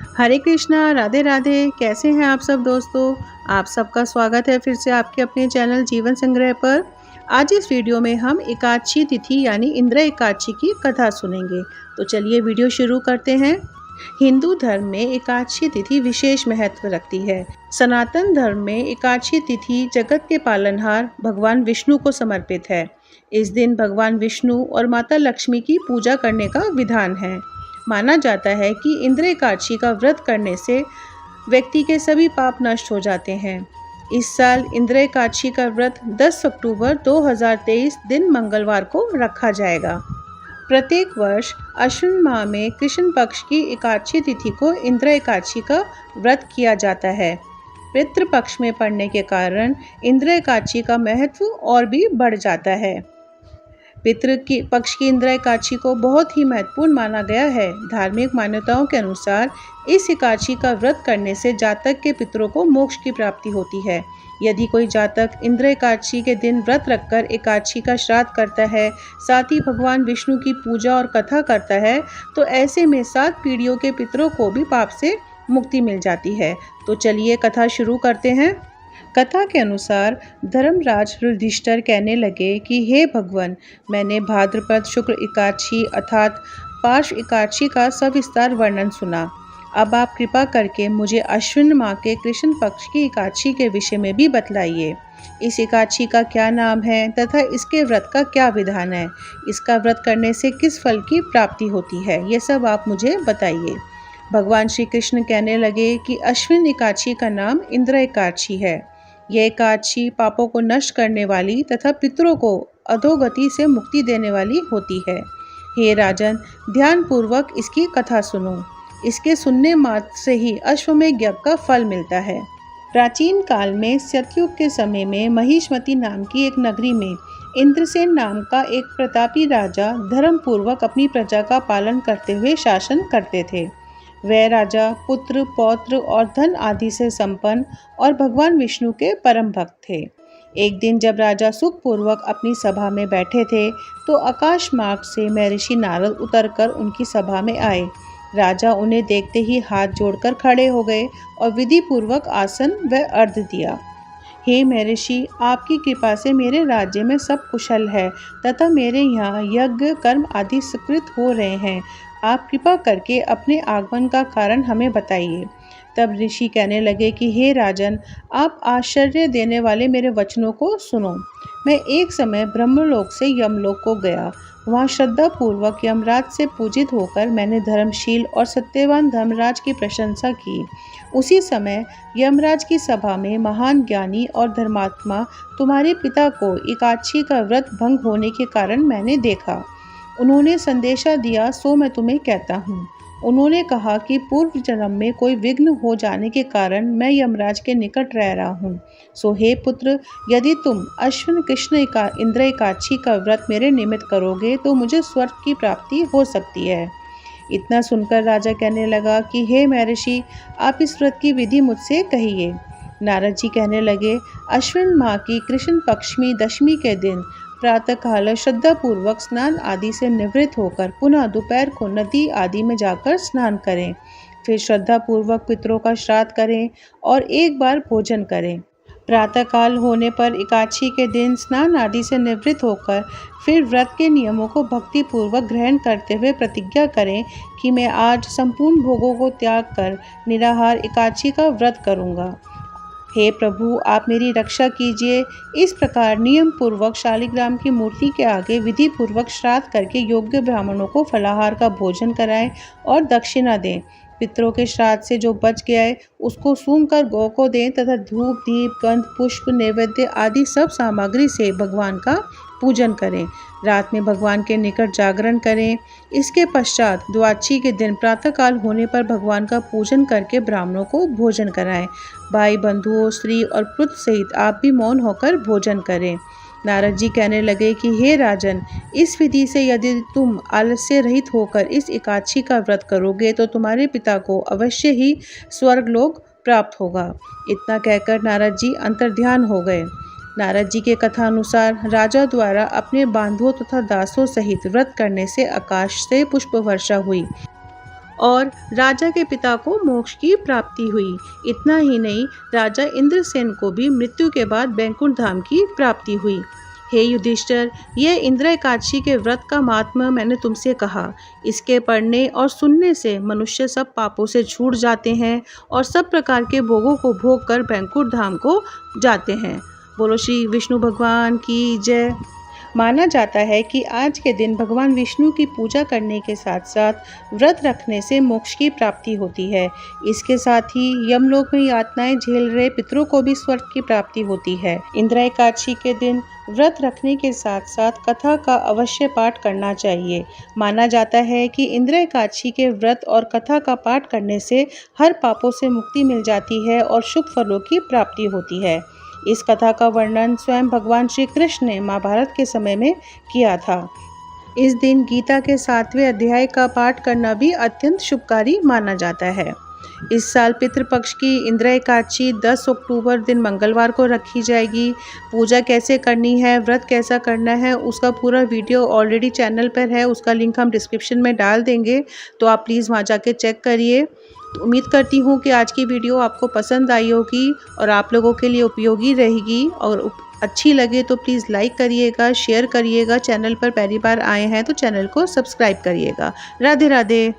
हरे कृष्णा, राधे राधे। कैसे हैं आप सब दोस्तों? आप सबका स्वागत है फिर से आपके अपने चैनल जीवन संग्रह पर। आज इस वीडियो में हम एकादशी तिथि यानी इंद्र एकादशी की कथा सुनेंगे। तो चलिए वीडियो शुरू करते हैं। हिंदू धर्म में एकादशी तिथि विशेष महत्व रखती है। सनातन धर्म में एकादशी तिथि जगत के पालनहार भगवान विष्णु को समर्पित है। इस दिन भगवान विष्णु और माता लक्ष्मी की पूजा करने का विधान है। माना जाता है कि इंद्र एकादशी का व्रत करने से व्यक्ति के सभी पाप नष्ट हो जाते हैं। इस साल इंद्र एकादशी का व्रत 10 अक्टूबर 2023 दिन मंगलवार को रखा जाएगा। प्रत्येक वर्ष अश्विन माह में कृष्ण पक्ष की एकादशी तिथि को इंद्र एकादशी का व्रत किया जाता है। पितृ पक्ष में पड़ने के कारण इंद्र एकादशी का महत्व और भी बढ़ जाता है। पितृ की पक्ष की इंद्र एकादशी को बहुत ही महत्वपूर्ण माना गया है। धार्मिक मान्यताओं के अनुसार इस एकादशी का व्रत करने से जातक के पितरों को मोक्ष की प्राप्ति होती है। यदि कोई जातक इंद्र एकादशी के दिन व्रत रखकर एकादशी का श्राद्ध करता है, साथ ही भगवान विष्णु की पूजा और कथा करता है, तो ऐसे में 7 पीढ़ियों के पितरों को भी पाप से मुक्ति मिल जाती है। तो चलिए कथा शुरू करते हैं। कथा के अनुसार धर्मराज युधिष्ठिर कहने लगे कि हे भगवान, मैंने भाद्रपद शुक्ल एकादशी अर्थात पार्श्व एकादशी का सविस्तार वर्णन सुना। अब आप कृपा करके मुझे अश्विन माह के कृष्ण पक्ष की एकादशी के विषय में भी बतलाइए। इस एकादशी का क्या नाम है तथा इसके व्रत का क्या विधान है? इसका व्रत करने से किस फल की प्राप्ति होती है? ये सब आप मुझे बताइए। भगवान श्री कृष्ण कहने लगे कि अश्विन एकादशी का नाम इंद्र एकादशी है। यह एकादशी पापों को नष्ट करने वाली तथा पितरों को अधोगति से मुक्ति देने वाली होती है। हे राजन, ध्यान पूर्वक इसकी कथा सुनो। इसके सुनने मात्र से ही अश्वमेध यज्ञ का फल मिलता है। प्राचीन काल में सतयुग के समय में महिष्मती नाम की एक नगरी में इंद्रसेन नाम का एक प्रतापी राजा धर्म पूर्वक अपनी प्रजा का पालन करते हुए शासन करते थे। वह राजा पुत्र, पौत्र और धन आदि से संपन्न और भगवान विष्णु के परम भक्त थे। एक दिन जब राजा सुखपूर्वक अपनी सभा में बैठे थे तो आकाश मार्ग से महर्षि नारद उतरकर उनकी सभा में आए। राजा उन्हें देखते ही हाथ जोड़कर खड़े हो गए और विधि पूर्वक आसन व अर्घ्य दिया। हे महर्षि, आपकी कृपा से मेरे राज्य में सब कुशल है तथा मेरे यहाँ यज्ञ कर्म आदि सुकृत हो रहे हैं। आप कृपा करके अपने आगमन का कारण हमें बताइए। तब ऋषि कहने लगे कि हे राजन, आप आश्चर्य देने वाले मेरे वचनों को सुनो। मैं एक समय ब्रह्मलोक से यमलोक को गया। वहाँ श्रद्धा पूर्वक यमराज से पूजित होकर मैंने धर्मशील और सत्यवान धर्मराज की प्रशंसा की। उसी समय यमराज की सभा में महान ज्ञानी और धर्मात्मा तुम्हारे पिता को एकादशी का व्रत भंग होने के कारण मैंने देखा। उन्होंने संदेशा दिया, सो मैं तुम्हें कहता हूँ। उन्होंने कहा कि पूर्व जन्म में कोई विघ्न हो जाने के कारण मैं यमराज के निकट रह रहा हूँ। सो हे पुत्र, यदि तुम अश्विन कृष्ण इंद्र एकादशी का व्रत मेरे निमित्त करोगे तो मुझे स्वर्ग की प्राप्ति हो सकती है। इतना सुनकर राजा कहने लगा कि हे महर्षि, आप इस व्रत की विधि मुझसे कहिए। नारद जी कहने लगे, अश्विन माह की कृष्ण पक्ष में दशमी के दिन प्रातःकाल श्रद्धापूर्वक स्नान आदि से निवृत्त होकर पुनः दोपहर को नदी आदि में जाकर स्नान करें। फिर श्रद्धापूर्वक पितरों का श्राद्ध करें और एक बार भोजन करें। प्रातःकाल होने पर एकादशी के दिन स्नान आदि से निवृत्त होकर फिर व्रत के नियमों को भक्तिपूर्वक ग्रहण करते हुए प्रतिज्ञा करें कि मैं आज संपूर्ण भोगों को त्याग कर निराहार एकादशी का व्रत करूँगा। हे प्रभु, आप मेरी रक्षा कीजिए। इस प्रकार नियम पूर्वक शालिग्राम की मूर्ति के आगे विधि पूर्वक श्राद्ध करके योग्य ब्राह्मणों को फलाहार का भोजन कराएं और दक्षिणा दें। पितरों के श्राद्ध से जो बच गया है उसको सूंघकर गौ को दें तथा धूप, दीप, गंध, पुष्प, नैवेद्य आदि सब सामग्री से भगवान का पूजन करें। रात में भगवान के निकट जागरण करें। इसके पश्चात द्वादशी के दिन प्रातःकाल होने पर भगवान का पूजन करके ब्राह्मणों को भोजन कराएं। भाई बंधुओं, स्त्री और पुत्र सहित आप भी मौन होकर भोजन करें। नारद जी कहने लगे कि हे राजन, इस विधि से यदि तुम आलस्य रहित होकर इस एकादशी का व्रत करोगे तो तुम्हारे पिता को अवश्य ही स्वर्गलोक प्राप्त होगा। इतना कहकर नारद जी अंतर्ध्यान हो गए। नारद जी के कथा अनुसार राजा द्वारा अपने बांधुओं तथा दासों सहित व्रत करने से आकाश से पुष्प वर्षा हुई और राजा के पिता को मोक्ष की प्राप्ति हुई। इतना ही नहीं, राजा इंद्रसेन को भी मृत्यु के बाद बैकुंठ धाम की प्राप्ति हुई। हे युधिष्ठिर, यह इंद्र एकादशी के व्रत का महात्म्य मैंने तुमसे कहा। इसके पढ़ने और सुनने से मनुष्य सब पापों से छूट जाते हैं और सब प्रकार के भोगों को भोग कर बैकुंठ धाम को जाते हैं। बोलो श्री विष्णु भगवान की जय। माना जाता है कि आज के दिन भगवान विष्णु की पूजा करने के साथ साथ व्रत रखने से मोक्ष की प्राप्ति होती है। इसके साथ ही यमलोक में यातनाएं झेल रहे पितरों को भी स्वर्ग की प्राप्ति होती है। इंद्र एकादशी के दिन व्रत रखने के साथ साथ कथा का अवश्य पाठ करना चाहिए। माना जाता है कि इंद्र एकादशी के व्रत और कथा का पाठ करने से हर पापों से मुक्ति मिल जाती है और शुभ फलों की प्राप्ति होती है। इस कथा का वर्णन स्वयं भगवान श्री कृष्ण ने महाभारत के समय में किया था। इस दिन गीता के 7वें अध्याय का पाठ करना भी अत्यंत शुभकारी माना जाता है। इस साल पितृपक्ष की इंद्र एकादशी 10 अक्टूबर दिन मंगलवार को रखी जाएगी। पूजा कैसे करनी है, व्रत कैसा करना है, उसका पूरा वीडियो ऑलरेडी चैनल पर है। उसका लिंक हम डिस्क्रिप्शन में डाल देंगे, तो आप प्लीज़ वहाँ जाके चेक करिए। तो उम्मीद करती हूँ कि आज की वीडियो आपको पसंद आई होगी और आप लोगों के लिए उपयोगी रहेगी। और अच्छी लगे तो प्लीज़ लाइक करिएगा, शेयर करिएगा। चैनल पर पहली बार आए हैं तो चैनल को सब्सक्राइब करिएगा। राधे राधे।